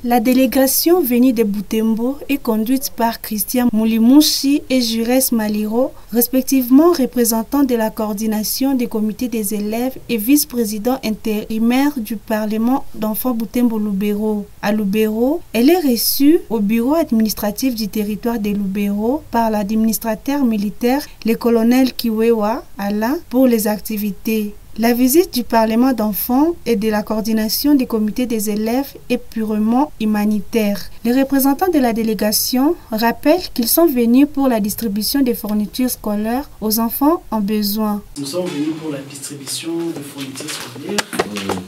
La délégation venue de Butembo est conduite par Christian Moulimouchi et Jures Maliro, respectivement représentants de la coordination des comités des élèves et vice-président intérimaire du Parlement d'enfants Butembo-Lubero. À Lubero, elle est reçue au bureau administratif du territoire de Lubero par l'administrateur militaire, le colonel Kiwewa Alain, pour les activités. La visite du Parlement d'enfants et de la coordination des comités des élèves est purement humanitaire. Les représentants de la délégation rappellent qu'ils sont venus pour la distribution des fournitures scolaires aux enfants en besoin. Nous sommes venus pour la distribution de fournitures scolaires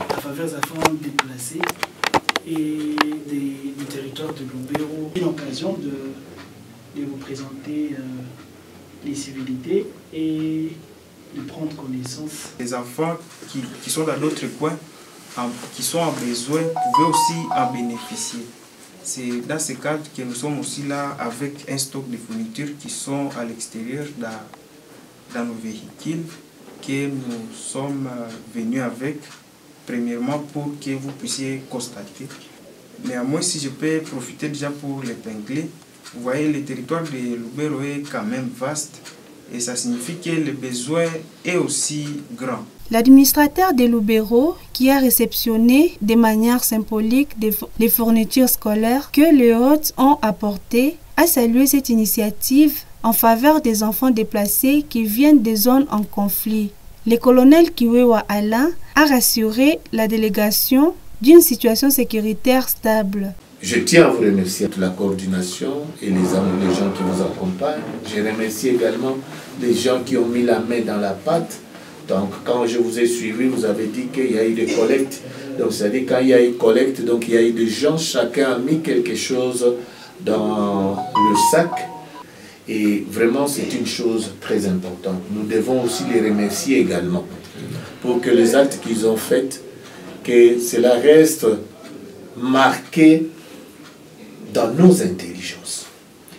à faveur des enfants déplacés et du territoire de Lubero. C'est l'occasion de vous présenter les civilités et de prendre connaissance. Les enfants qui sont dans d'autres coins, qui sont en besoin, pouvaient aussi en bénéficier. C'est dans ce cadre que nous sommes aussi là avec un stock de fournitures qui sont à l'extérieur dans nos véhicules que nous sommes venus avec, premièrement pour que vous puissiez constater. Néanmoins, si je peux profiter déjà pour l'épingler, vous voyez, le territoire de Lubero est quand même vaste. Et ça signifie que le besoin est aussi grand. L'administrateur de Lubero, qui a réceptionné de manière symbolique les fournitures scolaires que les hôtes ont apportées, a salué cette initiative en faveur des enfants déplacés qui viennent des zones en conflit. Le colonel Kiwewa Alain a rassuré la délégation d'une situation sécuritaire stable. Je tiens à vous remercier de la coordination et les gens qui vous accompagnent. Je remercie également les gens qui ont mis la main dans la pâte. Donc, quand je vous ai suivi, vous avez dit qu'il y a eu des collectes. Donc, c'est-à-dire quand il y a eu collecte, donc il y a eu des gens, chacun a mis quelque chose dans le sac. Et vraiment, c'est une chose très importante. Nous devons aussi les remercier également pour que les actes qu'ils ont faits, que cela reste marqué dans nos intelligences.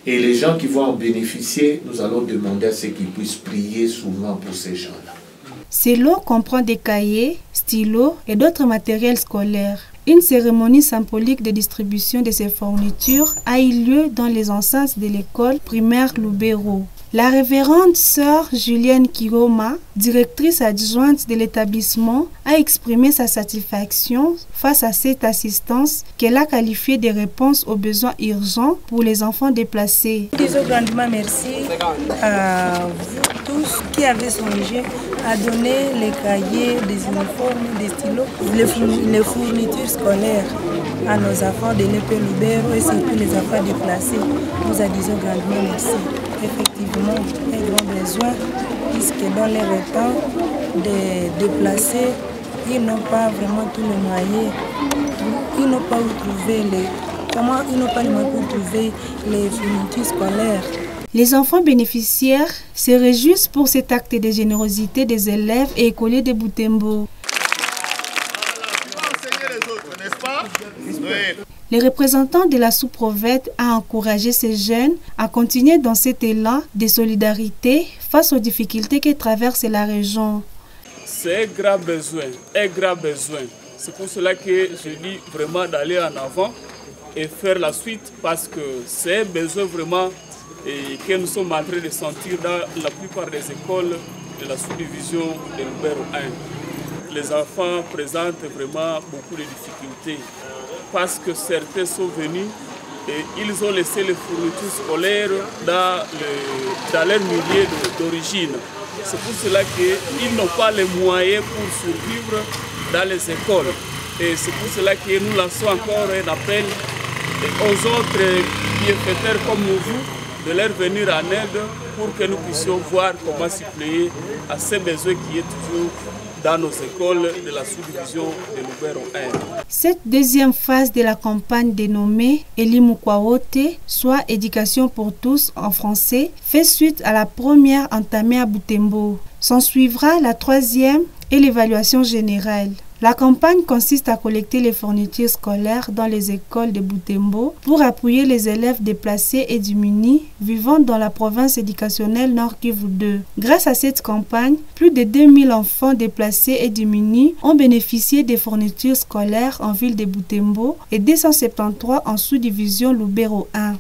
Et les gens qui vont en bénéficier, nous allons demander à ce qu'ils puissent prier souvent pour ces gens-là. Ce lot comprend des cahiers, stylos et d'autres matériels scolaires. Une cérémonie symbolique de distribution de ces fournitures a eu lieu dans les enceintes de l'école primaire Lubero. La révérende sœur Julienne Kiroma, directrice adjointe de l'établissement, a exprimé sa satisfaction face à cette assistance qu'elle a qualifiée de réponse aux besoins urgents pour les enfants déplacés. Disons grandement merci à vous tous qui avez songé à donner les cahiers, des uniformes, des stylos, les fournitures scolaires à nos enfants de l'EP Lubero et surtout les enfants déplacés. Nous disons grandement merci. Effectivement, un grand besoin, puisque dans les temps de déplacer, ils n'ont pas vraiment tous les moyens. Ils n'ont pas où trouver ils n'ont pas les moyens pour trouver les fournitures scolaires. Les enfants bénéficiaires se réjouissent pour cet acte de générosité des élèves et écoliers de Butembo. Le représentant de la sous-province a encouragé ces jeunes à continuer dans cet élan de solidarité face aux difficultés que traverse la région. C'est un grand besoin, un grand besoin. C'est pour cela que je dis vraiment d'aller en avant et faire la suite parce que c'est un besoin vraiment que nous sommes en train de sentir dans la plupart des écoles de la sous-division de Lubero 1. Les enfants présentent vraiment beaucoup de difficultés parce que certains sont venus et ils ont laissé les fournitures scolaires dans leur milieu d'origine. C'est pour cela qu'ils n'ont pas les moyens pour survivre dans les écoles. Et c'est pour cela que nous lançons encore un appel aux autres bienfaiteurs comme nous, de leur venir en aide pour que nous puissions voir comment suppléer à ces besoins qui est toujours dans nos écoles de la sous-division de Lubero 1. Cette deuxième phase de la campagne dénommée Elimukwaote, soit Éducation pour tous en français, fait suite à la première entamée à Butembo. S'en suivra la troisième et l'évaluation générale. La campagne consiste à collecter les fournitures scolaires dans les écoles de Butembo pour appuyer les élèves déplacés et démunis vivant dans la province éducationnelle Nord Kivu 2. Grâce à cette campagne, plus de 2000 enfants déplacés et démunis ont bénéficié des fournitures scolaires en ville de Butembo et 273 en sous-division Lubero 1.